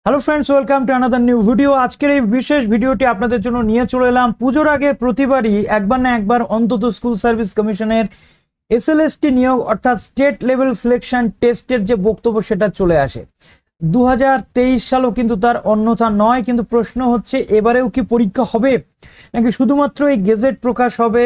Hello friends, welcome to another new video. আজকের এই বিশেষ ভিডিওটি আপনাদের জন্য নিয়ে চলে এলাম। পুজোর আগে প্রতিবারই একবার না একবার অন্তত স্কুল সার্ভিস কমিশনের এসএলএসটি নিয়োগ অর্থাৎ স্টেট লেভেল সিলেকশন টেস্টের যে বক্তব্য সেটা চলে আসে। 2023 সালও কিন্তু তার অন্যথা নয়, কিন্তু প্রশ্ন হচ্ছে এবারেও কি পরীক্ষা হবে নাকি শুধুমাত্র এই গেজেট প্রকাশ হবে,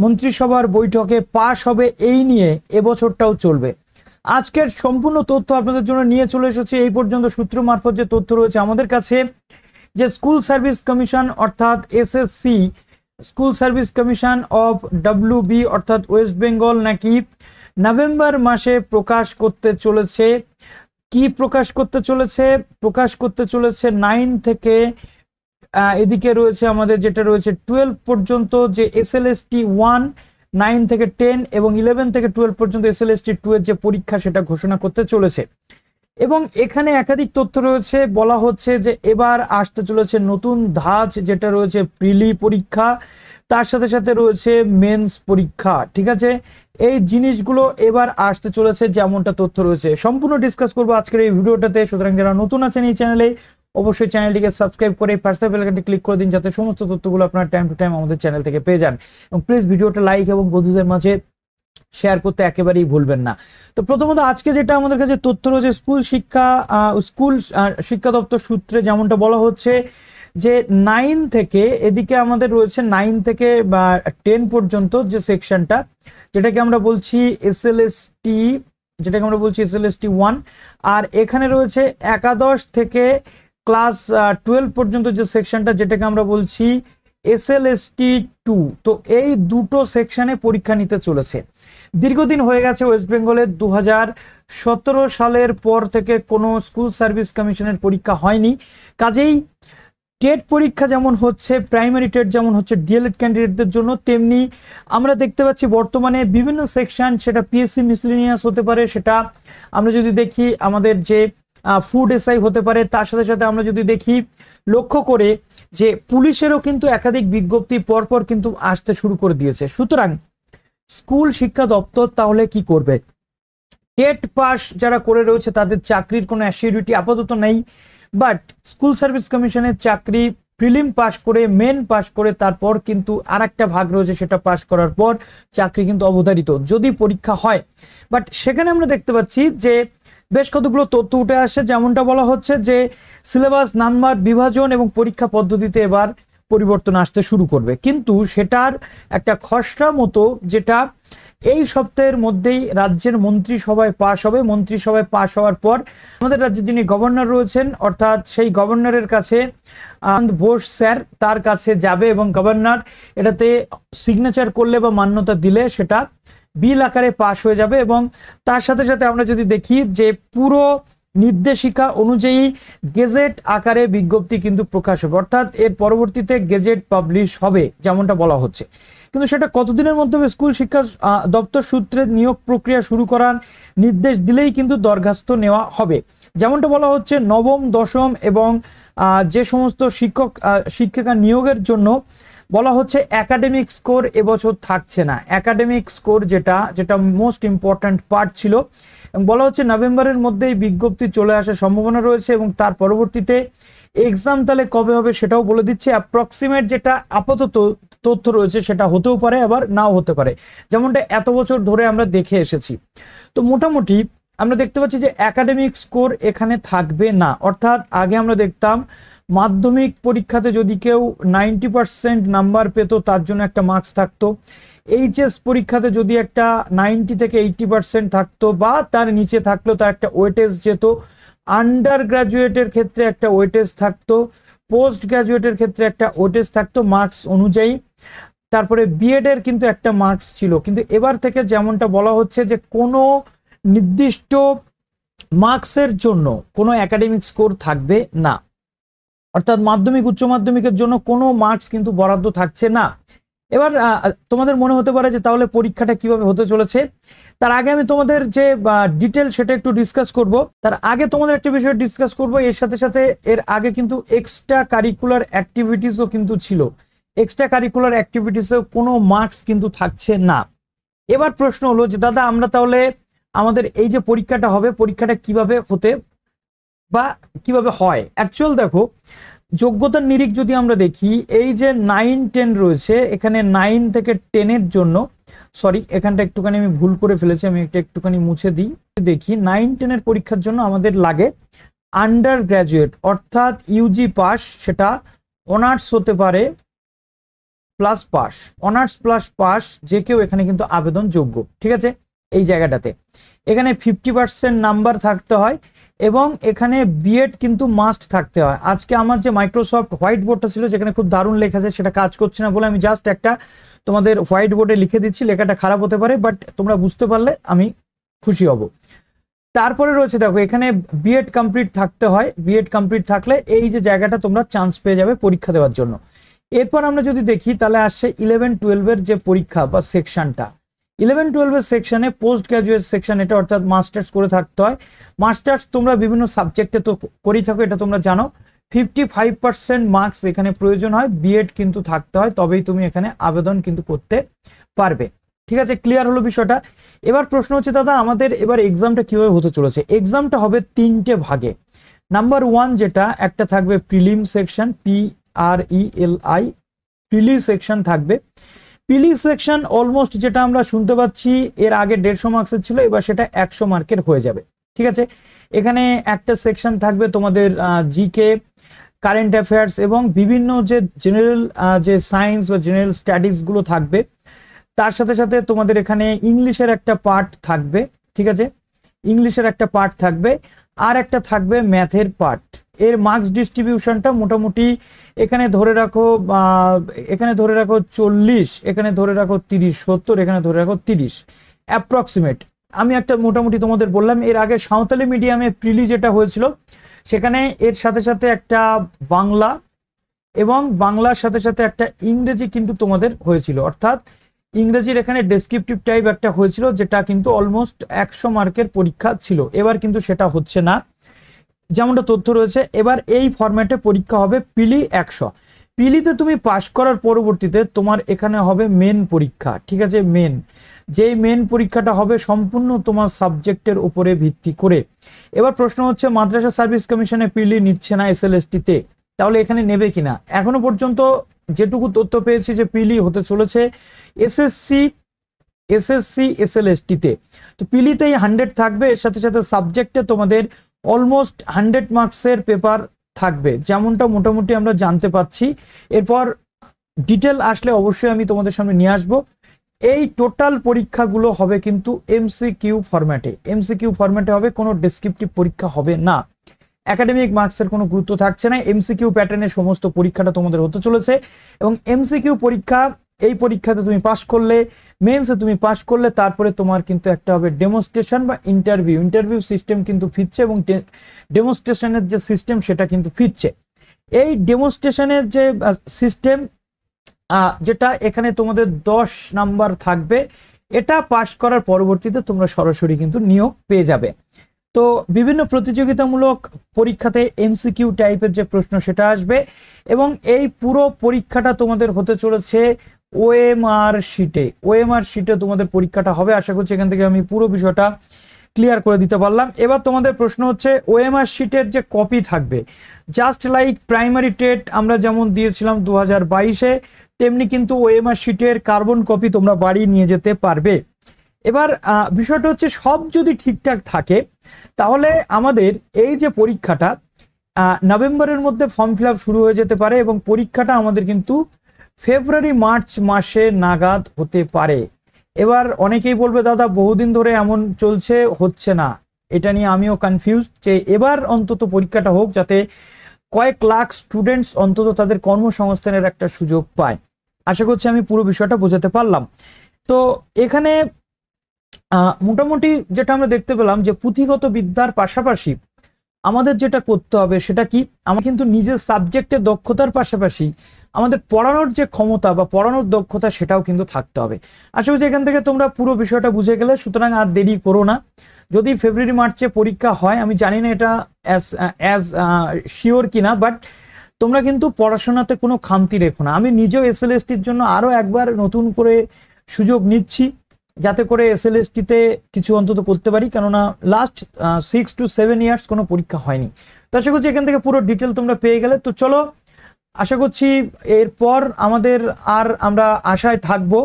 মন্ত্রিসভার বৈঠকে পাশ হবে, এই নিয়ে এবছরটাও চলবে। আজকের সম্পূর্ণ তথ্য আপনাদের জন্য নিয়ে চলে এসেছে। এই পর্যন্ত সূত্র মারফত যে তথ্য রয়েছে আমাদের কাছে, যে স্কুল সার্ভিস কমিশন অর্থাৎ SSC school service commission of WB অর্থাৎ ওয়েস্ট বেঙ্গল নাকি নভেম্বর মাসে প্রকাশ করতে চলেছে। কি প্রকাশ করতে চলেছে 9 থেকে এদিকে রয়েছে আমাদের যেটা রয়েছে 12 পর্যন্ত, যে এসএলএসটি 1 9 থেকে 10 এবং 11 থেকে 12 পর্যন্ত এসএলএসটি 2 এর যে পরীক্ষা সেটা ঘোষণা করতে চলেছে। এবং এখানে একাধিক তথ্য রয়েছে। বলা হচ্ছে যে এবার আসতে চলেছে নতুন ধাঁচ, যেটা রয়েছে প্রিলি পরীক্ষা, তার সাথে সাথে রয়েছে মেন্স পরীক্ষা। ঠিক আছে, এই জিনিসগুলো এবার আসতে চলেছে যেমনটা তথ্য রয়েছে। সম্পূর্ণ ডিসকাস করবো আজকের এই ভিডিওটাতে। সুতরাং যারা নতুন আছেন এই চ্যানেলে, অবশ্যই চ্যানেলটিকে সাবস্ক্রাইব করে পাশে বেল আইকনটি ক্লিক করে দিন, যাতে সমস্ত তথ্যগুলো আপনারা টাইম টু টাইম আমাদের চ্যানেল থেকে পেয়ে যান। এবং প্লিজ ভিডিওটা লাইক এবং বন্ধুদের মাঝে শেয়ার করতে একেবারেই ভুলবেন না। তো প্রথমত আজকে যেটা আমাদের কাছে তথ্য রয়েছে, স্কুল শিক্ষা দপ্তর সূত্রে যেমনটা বলা হচ্ছে যে 9 থেকে এদিকে আমাদের রয়েছে 9 থেকে বা 10 পর্যন্ত যে সেকশনটা, যেটাকে আমরা বলছি এসএলএসটি 1, আর এখানে রয়েছে একাদশ থেকে ক্লাস 12 পর্যন্ত যে সেকশনটা, যেটাকে আমরা বলছি SLST 2। তো এই দুটো সেকশনে পরীক্ষা নিতে চলেছে। দীর্ঘদিন হয়ে গেছে ওয়েস্ট বেঙ্গলের 2017 সালের পর থেকে কোনো স্কুল সার্ভিস কমিশনের পরীক্ষা হয়নি। কাজেই টেট পরীক্ষা যেমন হচ্ছে, প্রাইমারি টেট যেমন হচ্ছে ডিএলএড ক্যান্ডিডেটদের জন্য, তেমনি আমরা দেখতে পাচ্ছি বর্তমানে বিভিন্ন সেকশন, সেটা পিএসসি মিসলিনিয়াস হতে পারে, সেটা আমরা যদি দেখি আমাদের যে ফুড এসআই হতে পারে, তার সাথে সাথে আমরা যদি দেখি লক্ষ্য করে যে পুলিশেরও কিন্তু একাধিক বিজ্ঞপ্তি পরপর কিন্তু আসতে শুরু করে দিয়েছে। সুতরাং স্কুল শিক্ষা দপ্তর তাহলে কি করবে? টেট পাস যারা করে রয়েছে তাদের চাকরির কোনো অ্যাসিউরিটি আপাতত নেই, বাট স্কুল সার্ভিস কমিশনের চাকরি প্রিলিম পাস করে, মেন পাস করে, তারপর কিন্তু আর একটা ভাগ রয়েছে, সেটা পাস করার পর চাকরি কিন্তু অবধারিত যদি পরীক্ষা হয়। বাট সেখানে আমরা দেখতে পাচ্ছি যে বেশ কতগুলো তথ্য উঠে আসে। যেমনটা বলা হচ্ছে যে সিলেবাস, নাম্বার, বিভাজন এবং পরীক্ষা পদ্ধতিতে এবার পরিবর্তন আসতে শুরু করবে, কিন্তু সেটার একটা খসড়া মতো যেটা এই সপ্তাহের মধ্যেই রাজ্যের মন্ত্রিসভায় পাশ হবে। মন্ত্রিসভায় পাশ হওয়ার পর আমাদের রাজ্যে যিনি গভর্নর রয়েছেন, অর্থাৎ সেই গভর্নরের কাছে ঘোষ স্যার, তার কাছে যাবে এবং গভর্নর এটাতে সিগনেচার করলে বা মান্যতা দিলে সেটা বিল আকারে পাশ হয়ে যাবে। এবং তার সাথে সাথে আমরা যদি দেখি যে পুরো নির্দেশিকা অনুযায়ী গেজেট আকারে বিজ্ঞপ্তি কিন্তু প্রকাশ হবে, অর্থাৎ এর পরবর্তীতে গেজেট পাবলিশ হবে যেমনটা বলা হচ্ছে। কিন্তু সেটা কতদিনের মধ্যে স্কুল শিক্ষা দপ্তর সূত্রে নিয়োগ প্রক্রিয়া শুরু করার নির্দেশ দিলেই কিন্তু দরখাস্ত নেওয়া হবে। যেমনটা বলা হচ্ছে নবম, দশম এবং যে সমস্ত শিক্ষিকা নিয়োগের জন্য বলা হচ্ছে একাডেমিক স্কোর এবছর থাকছে না। একাডেমিক স্কোর যেটা মোস্ট ইম্পর্ট্যান্ট পার্ট ছিল, এবং বলা হচ্ছে নভেম্বরের মধ্যেই বিজ্ঞপ্তি চলে আসার সম্ভাবনা রয়েছে। এবং তার পরবর্তীতে এক্সাম তাহলে কবে হবে সেটাও বলে দিচ্ছে। অ্যাপ্রক্সিমেট যেটা আপাতত তথ্য রয়েছে সেটা হতেও পারে, আবার নাও হতে পারে, যেমনটা এত বছর ধরে আমরা দেখে এসেছি। তো মোটামুটি আমরা দেখতে পাচ্ছি যে একাডেমিক স্কোর এখানে থাকবে না। অর্থাৎ আগে আমরা দেখতাম মাধ্যমিক পরীক্ষাতে যদি কেউ 90% নাম্বার পেত তার জন্য একটা মার্কস থাকতো, এইচএস পরীক্ষাতে যদি একটা 90 থেকে 80% থাকতো বা তার নিচে থাকলো তার একটা ওয়েটেজ যেত, আন্ডার গ্রাজুয়েটের ক্ষেত্রে একটা ওয়েটেজ থাকতো, পোস্ট গ্রাজুয়েটের ক্ষেত্রে একটা ওয়েটেজ থাকতো মার্কস অনুযায়ী, তারপরে বিএড এর কিন্তু একটা মার্কস ছিল। কিন্তু এবার থেকে যেমনটা বলা হচ্ছে যে কোনো নির্দিষ্ট মার্কসের জন্য কোনো একাডেমিক স্কোর থাকবে না, অর্থাৎ মাধ্যমিক, উচ্চ মাধ্যমিকের জন্য কোনো মার্কস কিন্তু বরাদ্দ থাকছে না। এবার তোমাদের মনে হতে পারে যে তাহলে পরীক্ষাটা কিভাবে হতে চলেছে। তার আগে আমি তোমাদের যে ডিটেল সেটা একটু ডিসকাস করব। তার আগে তোমাদের একটা বিষয় ডিসকাস করব, এর সাথে সাথে এর আগে কিন্তু এক্সট্রা কারিকুলার অ্যাক্টিভিটিসও কিন্তু ছিল। এক্সট্রা কারিকুলার অ্যাক্টিভিটিসেও কোনো মার্কস কিন্তু থাকছে না। এবার প্রশ্ন হলো যে দাদা আমরা তাহলে আমাদের এই যে পরীক্ষাটা হবে, পরীক্ষাটা কিভাবে হতে বা কিভাবে হয় অ্যাকচুয়াল দেখো যোগ্যতার নিরিখ যদি আমরা দেখি এই যে 9-10 রয়েছে এখানে 9 থেকে 10-এর জন্য সরি এখানটা একটুখানি আমি ভুল করে ফেলেছি আমি একটুখানি মুছে দিই দেখি 9-10-এর পরীক্ষার জন্য আমাদের লাগে আন্ডার গ্র্যাজুয়েট অর্থাৎ ইউজি পাস সেটা অনার্স হতে পারে plus pass honours plus pass যে কেউ এখানে কিন্তু আবেদন যোগ্য ঠিক আছে এই জায়গাটাতে এখানে 50% নাম্বার থাকতে হয় এবং এখানে বিএড কিন্তু মাস্ট থাকতে হয় আজকে আমার যে মাইক্রোসফট হোয়াইট বোর্ডটা ছিল যেখানে খুব দারুণ লেখা আছে সেটা কাজ করছে না বলে আমি জাস্ট একটা তোমাদের হোয়াইট বোর্ডে লিখে দিচ্ছি লেখাটা খারাপ হতে পারে বাট তোমরা বুঝতে পারলে আমি খুশি হব তারপরে রয়েছে দেখো এখানে বিএড কমপ্লিট থাকতে হয় বিএড কমপ্লিট থাকলে এই যে জায়গাটা তোমরা চান্স পেয়ে যাবে পরীক্ষা দেওয়ার জন্য এরপর আমরা যদি দেখি তাহলে আসছে 11-12-এর যে পরীক্ষা বা সেকশনটা 11-12-এর সেকশনে পোস্ট গ্রাজুয়েট সেকশন এটা অর্থাৎ মাস্টার্স করে থাকতে হয় মাস্টার্স তোমরা বিভিন্ন সাবজেক্টে তো করেই থাকো এটা তোমরা জানো 55% মার্কস এখানে প্রয়োজন হয় বিএড কিন্তু থাকতে হয় তবেই তুমি এখানে আবেদন কিন্তু করতে পারবে ঠিক আছে ক্লিয়ার হলো বিষয়টা এবার প্রশ্ন হচ্ছে দাদা আমাদের এবার এক্সামটা কিভাবে হতে চলেছে এক্সামটা হবে 3টে ভাগে নাম্বার 1 যেটা একটা থাকবে প্রিলিম সেকশন PRELI প্রিলি সেকশন থাকবে প্রিলি সেকশন অলমোস্ট যেটা আমরা শুনতে পাচ্ছি এর আগে 150 মার্কসের ছিল এবার সেটা 100 মার্কের হয়ে যাবে ঠিক আছে এখানে একটা সেকশন থাকবে তোমাদের জিকে কারেন্ট অ্যাফেয়ার্স এবং বিভিন্ন যে জেনারেল যে সায়েন্স বা জেনারেল স্টাডিজ গুলো থাকবে তার সাথে সাথে তোমাদের এখানে ইংলিশের একটা পার্ট থাকবে ঠিক আছে ইংলিশের একটা পার্ট থাকবে আর একটা থাকবে ম্যাথের পার্ট এর মার্কস ডিস্ট্রিবিউশনটা মোটামুটি এখানে ধরে রাখো 40 এখানে ধরে রাখো 30-70 এখানে ধরে রাখো 30 অ্যাপ্রক্সিমেট আমি একটা মোটামুটি তোমাদের বললাম এর আগে সাঁওতালি মিডিয়ামে প্রিলি যেটা হয়েছিল সেখানে এর সাথে সাথে একটা বাংলা এবং বাংলার সাথে সাথে একটা ইংরেজি কিন্তু তোমাদের হয়েছিল অর্থাৎ ইংরেজির এখানে ডেসক্রিপটিভ টাইপ একটা হয়েছিল যেটা কিন্তু অলমোস্ট 100 মার্কের পরীক্ষা ছিল এবার কিন্তু সেটা হচ্ছে না যেমনটা তথ্য রয়েছে এবার এই ফরম্যাটে পরীক্ষা হবে পিলি 100 পিলিতে তুমি পাস করার পরবর্তীতে তোমার এখানে হবে মেন পরীক্ষা ঠিক আছে যেই মেন পরীক্ষাটা হবে সম্পূর্ণ তোমার সাবজেক্টের উপরে ভিত্তি করে এবার প্রশ্ন হচ্ছে মাদ্রাসা সার্ভিস কমিশনে পিলি নিচ্ছে না এসএলএসটি তে তাহলে এখানে নেবে কিনা এখনো পর্যন্ত যেটুকু তথ্য পেয়েছি যে পিলি হতে চলেছে এসএসসি SLST তে তো পিলিতেই 100 থাকবে এর সাথে সাথে সাবজেক্টে তোমাদের অলমোস্ট 100 মার্কসের পেপার থাকবে যেমনটা মোটামুটি আমরা জানতে পাচ্ছি এরপর ডিটেল আসলে অবশ্যই আমি তোমাদের সামনে নিয়ে আসবো এই টোটাল পরীক্ষাগুলো হবে কিন্তু এমসিকিউ ফরম্যাটে হবে কোনো ডেসক্রিপটিভ পরীক্ষা হবে না একাডেমিক মার্কসের কোনো গুরুত্ব থাকছে না এমসিকিউ প্যাটার্নের সমস্ত পরীক্ষাটা তোমাদের হতে চলেছে এবং এমসিকিউ পরীক্ষা এই পরীক্ষাতে তুমি পাস করলে মেন্সে তুমি পাস করলে তারপরে তোমার কিন্তু একটা হবে ডেমনস্ট্রেশন বা ইন্টারভিউ সিস্টেম কিন্তু ফিরছে এবং ডেমনস্ট্রেশনের যে সিস্টেম সেটা কিন্তু ফিরছে এই ডেমনস্ট্রেশনের যে সিস্টেম যেটা এখানে তোমাদের 10 নাম্বার থাকবে এটা পাস করার পরবর্তীতে তোমরা সরাসরি কিন্তু নিয়োগ পেয়ে যাবে তো বিভিন্ন প্রতিযোগিতামূলক পরীক্ষাতে এমসিকিউ টাইপের যে প্রশ্ন সেটা আসবে এবং এই পুরো পরীক্ষাটা তোমাদের হতে চলেছে ওএমআর শিটে তোমাদের পরীক্ষাটা হবে আশা করছি এখান থেকে আমি পুরো বিষয়টা ক্লিয়ার করে দিতে পারলাম এবার তোমাদের প্রশ্ন হচ্ছে ওএমআর শিটের যে কপি থাকবে জাস্ট লাইক প্রাইমারি টেট আমরা যেমন দিয়েছিলাম 2022-এ তেমনি কিন্তু ওএমআর শিটের কার্বন কপি তোমরা বাড়ি নিয়ে যেতে পারবে এবার বিষয়টা হচ্ছে সব যদি ঠিকঠাক থাকে তাহলে আমাদের এই যে পরীক্ষাটা নভেম্বরের মধ্যে ফর্ম ফিল আপ শুরু হয়ে যেতে পারে এবং পরীক্ষাটা আমাদের কিন্তু ফেব্রুয়ারি মার্চ মাসে নাগাদ হতে পারে এবার অনেকেই বলবে দাদা বহুদিন ধরে এমন চলছে হচ্ছে না এটা নিয়ে আমিও কনফিউজ যে এবার অন্তত পরীক্ষাটা হোক যাতে কয়েক লাখ স্টুডেন্টস অন্তত তাদের কর্মসংস্থানের একটা সুযোগ পায় আশা করছি আমি পুরো বিষয়টা বোঝাতে পারলাম তো এখানে মোটামুটি যেটা আমরা দেখতে পেলাম যে পুঁথিগত বিদ্যার পাশাপাশি আমাদের যেটা করতে হবে সেটা কি আমরা কিন্তু নিজের সাবজেক্টে দক্ষতার পাশাপাশি আমাদের পড়ানোর যে ক্ষমতা বা পড়ানোর দক্ষতা সেটাও কিন্তু থাকতে হবে আশা করছি এখান থেকে তোমরা পুরো বিষয়টা বুঝে গেলে সুতরাং আর দেরি করো না যদি ফেব্রুয়ারি মার্চে পরীক্ষা হয় আমি জানি না এটা অ্যাজ শিওর কিনা বাট তোমরা কিন্তু পড়াশোনাতে কোনো খামতি রেখো না আমি নিজেও এসএলএসটির জন্য আরো একবার নতুন করে সুযোগ নিচ্ছি যাতে করে SLST তে কিছু অন্তত করতে পারি, কেননা লাস্ট 6 to 7 ইয়ার্স কোনো পরীক্ষা হয়নি। তো আশা করছি এখান থেকে পুরো ডিটেল তোমরা পেয়ে গেলে। তো চলো, আশা করছি এরপর আমরা আশায় থাকবো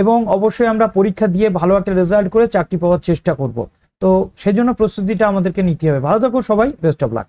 এবং অবশ্যই আমরা পরীক্ষা দিয়ে ভালো একটা রেজাল্ট করে চাকরি পাওয়ার চেষ্টা করব। তো সেজন্য প্রস্তুতিটা আমাদেরকে নিতে হবে। ভালো থাকো সবাই, বেস্ট অফ লাক।